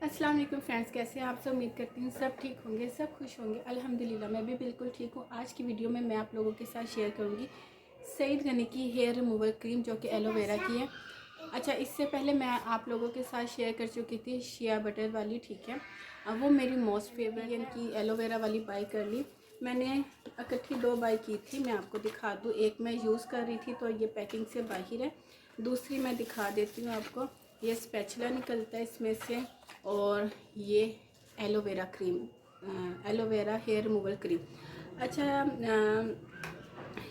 अस्सलाम वालेकुम फ्रेंड्स, कैसे हैं आप सब। उम्मीद करती हूँ सब ठीक होंगे, सब खुश होंगे। अल्हम्दुलिल्लाह मैं भी बिल्कुल ठीक हूँ। आज की वीडियो में मैं आप लोगों के साथ शेयर करूँगी सईद गनी की हेयर रिमूवल क्रीम जो कि एलोवेरा की है। अच्छा, इससे पहले मैं आप लोगों के साथ शेयर कर चुकी थी शिया बटर वाली, ठीक है। अब वो मेरी मोस्ट फेवरेट इनकी एलोवेरा वाली बाई कर ली मैंने। इकट्ठी 2 बाई की थी, मैं आपको दिखा दूँ। एक मैं यूज़ कर रही थी तो ये पैकिंग से बाहर है, दूसरी मैं दिखा देती हूँ आपको। ये स्पैचुला निकलता है इसमें से, और ये aloe vera cream, aloe vera hair removal cream. अच्छा,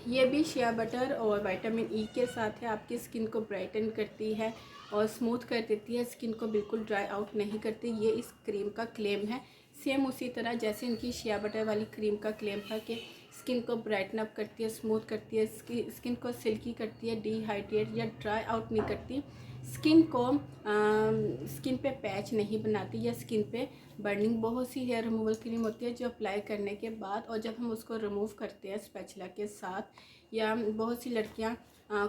ये भी शिया बटर और विटामिन ई के साथ है। आपकी स्किन को ब्राइटन करती है और स्मूथ कर देती है, स्किन को बिल्कुल ड्राई आउट नहीं करती। ये इस क्रीम का क्लेम है। सेम उसी तरह जैसे इनकी शिया बटर वाली क्रीम का क्लेम था कि स्किन को ब्राइटन अप करती है, स्मूथ करती है, स्किन को सिल्की करती है, डिहाइड्रेट या ड्राई आउट नहीं करती, स्किन को स्किन पे पैच नहीं बनाती या स्किन पे बर्निंग। बहुत सी हेयर रिमूवल क्रीम होती है जो अप्लाई करने के बाद और जब हम उसको रिमूव करते हैं स्पैचुला के साथ, या बहुत सी लड़कियां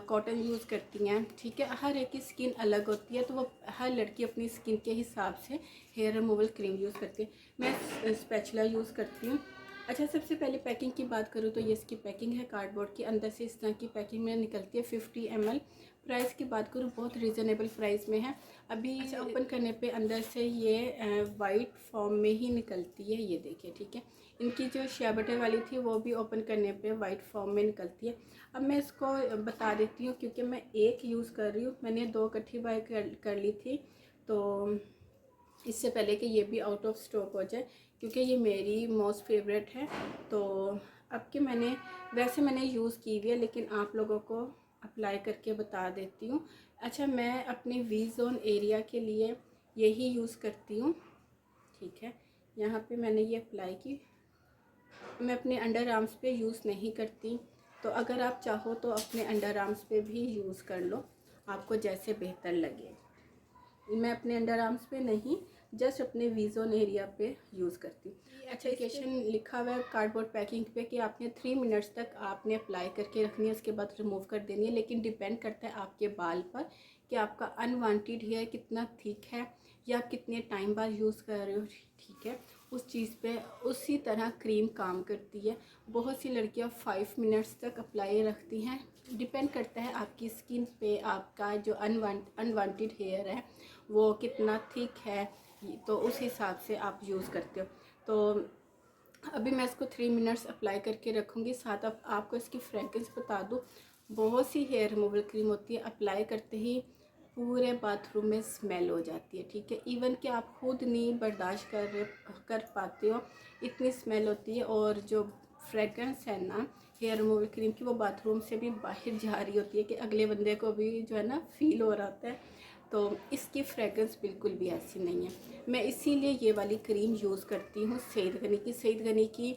कॉटन यूज़ करती हैं, ठीक है। हर एक की स्किन अलग होती है, तो वो हर लड़की अपनी स्किन के हिसाब से हेयर रिमूवल क्रीम यूज़ करती है। मैं स्पैचुला यूज़ करती हूँ। अच्छा, सबसे पहले पैकिंग की बात करूँ तो ये इसकी पैकिंग है कार्डबोर्ड की, अंदर से इस तरह की पैकिंग में निकलती है 50 ml। प्राइस की बात करूँ बहुत रीज़नेबल प्राइस में है। अभी अच्छा, ओपन करने पे अंदर से ये वाइट फॉर्म में ही निकलती है, ये देखिए, ठीक है। इनकी जो शिया बटर वाली थी वो भी ओपन करने पे वाइट फॉर्म में निकलती है। अब मैं इसको बता देती हूँ क्योंकि मैं एक यूज़ कर रही हूँ, मैंने 2 इकट्ठी बाय कर ली थी, तो इससे पहले कि ये भी आउट ऑफ स्टॉक हो जाए, क्योंकि ये मेरी मोस्ट फेवरेट है। तो अब कि मैंने यूज़ की हुई है, लेकिन आप लोगों को अप्लाई करके बता देती हूँ। अच्छा, मैं अपने वी जोन एरिया के लिए यही यूज़ करती हूँ, ठीक है। यहाँ पे मैंने ये अप्लाई की, मैं अपने अंडर आर्म्स पे यूज़ नहीं करती। तो अगर आप चाहो तो अपने अंडर आर्म्स पे भी यूज़ कर लो, आपको जैसे बेहतर लगे। मैं अपने अंडर आर्म्स पे नहीं, जस्ट अपने वी जोन एरिया पे यूज़ करती हूँ। अच्छा, एप्लीकेशन लिखा हुआ है कार्डबोर्ड पैकिंग पे कि आपने 3 मिनट्स तक आपने अप्लाई करके रखनी है, उसके बाद रिमूव कर देनी है। लेकिन डिपेंड करता है आपके बाल पर कि आपका अनवांटेड हेयर कितना थिक है या कितने टाइम बाद यूज़ कर रहे हो, ठीक है। उस चीज़ पे उसी तरह क्रीम काम करती है। बहुत सी लड़कियां 5 मिनट्स तक अप्लाई रखती हैं। डिपेंड करता है आपकी स्किन पे, आपका जो अनवांटेड हेयर है वो कितना थिक है, तो उस हिसाब से आप यूज़ करते हो। तो अभी मैं इसको 3 मिनट्स अप्लाई करके रखूँगी। साथ अब आपको इसकी फ्रेग्रेंस बता दूँ, बहुत सी हेयर रिमूवल क्रीम होती है, अप्लाई करते ही पूरे बाथरूम में स्मेल हो जाती है, ठीक है। इवन कि आप खुद नहीं बर्दाश्त कर पाते हो, इतनी स्मेल होती है। और जो फ्रेग्रेंस है ना हेयर रिमूवल क्रीम की, वो बाथरूम से भी बाहर जा रही होती है कि अगले बंदे को भी जो है ना फील हो रहा होता है। तो इसकी फ्रेग्रेंस बिल्कुल भी ऐसी नहीं है। मैं इसीलिए ये वाली क्रीम यूज़ करती हूँ सईद गनी की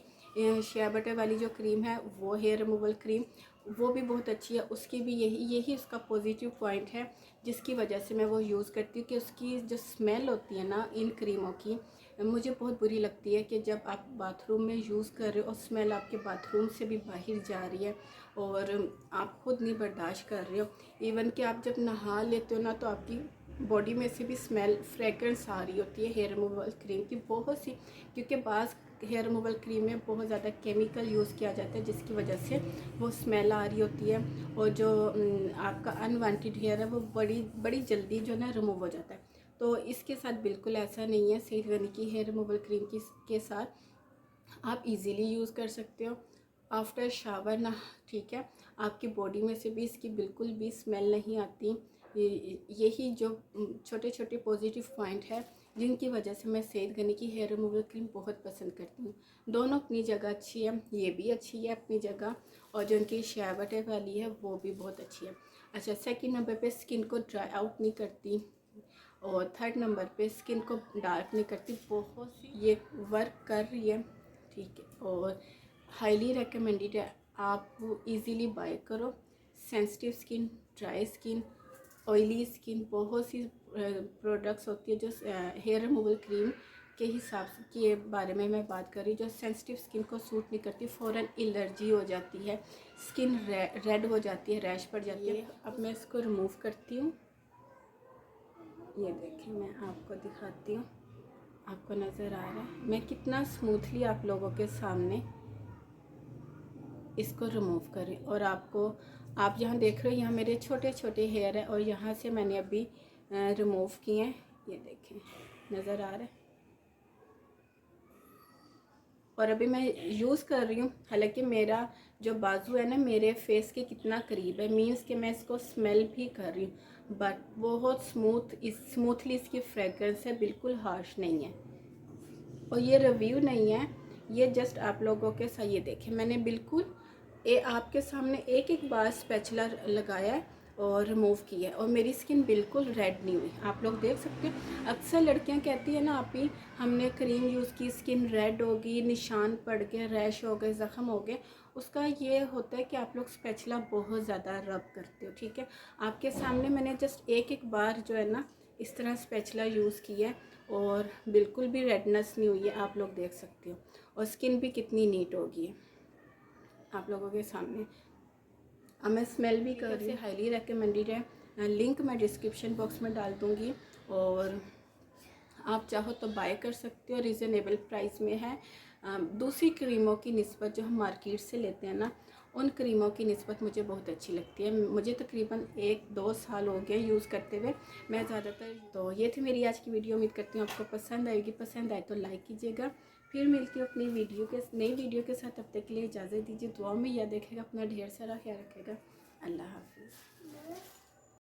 शिया बटर वाली जो क्रीम है, वो हेयर रिमूवल क्रीम, वो भी बहुत अच्छी है। उसकी भी यही उसका पॉजिटिव पॉइंट है, जिसकी वजह से मैं वो यूज़ करती हूँ कि उसकी जो स्मेल होती है ना इन क्रीमों की, मुझे बहुत बुरी लगती है कि जब आप बाथरूम में यूज़ कर रहे हो और स्मेल आपके बाथरूम से भी बाहर जा रही है और आप खुद नहीं बर्दाश्त कर रहे हो। इवन कि आप जब नहा लेते हो ना, तो आपकी बॉडी में से भी स्मेल फ्रेग्रेंस आ रही होती है हेयर रिमूवल क्रीम की, बहुत सी। क्योंकि बाज़ हेयर रिमूवल क्रीम में बहुत ज़्यादा केमिकल यूज़ किया जाता है, जिसकी वजह से वो स्मेल आ रही होती है, और जो आपका अनवांटेड हेयर है वो बड़ी जल्दी जो है ना रिमूव हो जाता है। तो इसके साथ बिल्कुल ऐसा नहीं है। सईद गनी की हेयर रिमूवल क्रीम के साथ आप इजीली यूज़ कर सकते हो आफ्टर शावर ना, ठीक है। आपकी बॉडी में से भी इसकी बिल्कुल भी स्मेल नहीं आती। यही जो छोटे छोटे पॉजिटिव पॉइंट है जिनकी वजह से मैं सईद गनी की हेयर रिमूवल क्रीम बहुत पसंद करती हूँ। दोनों अपनी जगह अच्छी है, ये भी अच्छी है अपनी जगह, और जो उनकी शिया बटर वाली है वो भी बहुत अच्छी है। अच्छा, सेकंड नंबर पे स्किन को ड्राई आउट नहीं करती, और थर्ड नंबर पे स्किन को डार्क नहीं करती। बहुत सी ये वर्क कर रही है, ठीक है, और हाईली रिकमेंडेड है। आप इजीली बाय करो। Sensitive skin, dry skin, oily skin, बहुत सी प्रोडक्ट्स होती है जो हेयर रिमूवल क्रीम के हिसाब से के बारे में मैं बात कर रही हूँ, जो सेंसिटिव स्किन को सूट नहीं करती, फ़ौरन एलर्जी हो जाती है, स्किन रेड हो जाती है, रैश पड़ जाती है। अब मैं इसको रिमूव करती हूँ, ये देखें, मैं आपको दिखाती हूँ। आपको नज़र आ रहा है मैं कितना स्मूथली आप लोगों के सामने इसको रिमूव करें। और आपको आप जहाँ देख रहे हो यहाँ मेरे छोटे छोटे हेयर है और यहाँ से मैंने अभी रिमूव किए हैं, ये देखें नज़र आ रहा है। और अभी मैं यूज़ कर रही हूँ, हालांकि मेरा जो बाजू है ना मेरे फेस के कितना करीब है, मीन्स कि मैं इसको स्मेल भी कर रही हूँ, बट बहुत स्मूथली इसकी फ्रेगरेंस है, बिल्कुल हार्श नहीं है। और ये रिव्यू नहीं है, ये जस्ट आप लोगों के साथ, ये देखें मैंने बिल्कुल आपके सामने एक एक बार स्पैचुला लगाया है और रिमूव किया है और मेरी स्किन बिल्कुल रेड नहीं हुई, आप लोग देख सकते हो। अक्सर लड़कियां कहती है ना आप ही हमने क्रीम यूज़ की स्किन रेड होगी, निशान पड़ गए, रैश हो गए, ज़ख़म हो गए, उसका ये होता है कि आप लोग स्पैचुला बहुत ज़्यादा रब करते हो। ठीक है, आपके सामने मैंने जस्ट एक एक बार जो है ना इस तरह स्पैचुला यूज़ किया है और बिल्कुल भी रेडनेस नहीं हुई है, आप लोग देख सकते हो। और स्किन भी कितनी नीट होगी आप लोगों के सामने। अब मैं स्मेल भी कर रही हूँ, हाईली रिकमेंडेड है, लिंक मैं डिस्क्रिप्शन बॉक्स में डाल दूँगी और आप चाहो तो बाय कर सकते हो, रीज़नेबल प्राइस में है। दूसरी क्रीमों की निस्बत जो हम मार्केट से लेते हैं ना, उन क्रीमों की निस्बत मुझे बहुत अच्छी लगती है। मुझे तकरीबन 1-2 साल हो गए यूज़ करते हुए। मैं ज़्यादातर तो ये थी मेरी आज की वीडियो, उम्मीद करती हूँ आपको पसंद आएगी। पसंद आए तो लाइक कीजिएगा। फिर मिलती हूँ अपनी नई वीडियो के साथ, तब तक के लिए इजाज़त दीजिए। दुआ में याद रखिएगा, अपना ढेर सारा ख्याल रखिएगा। अल्लाह हाफिज़।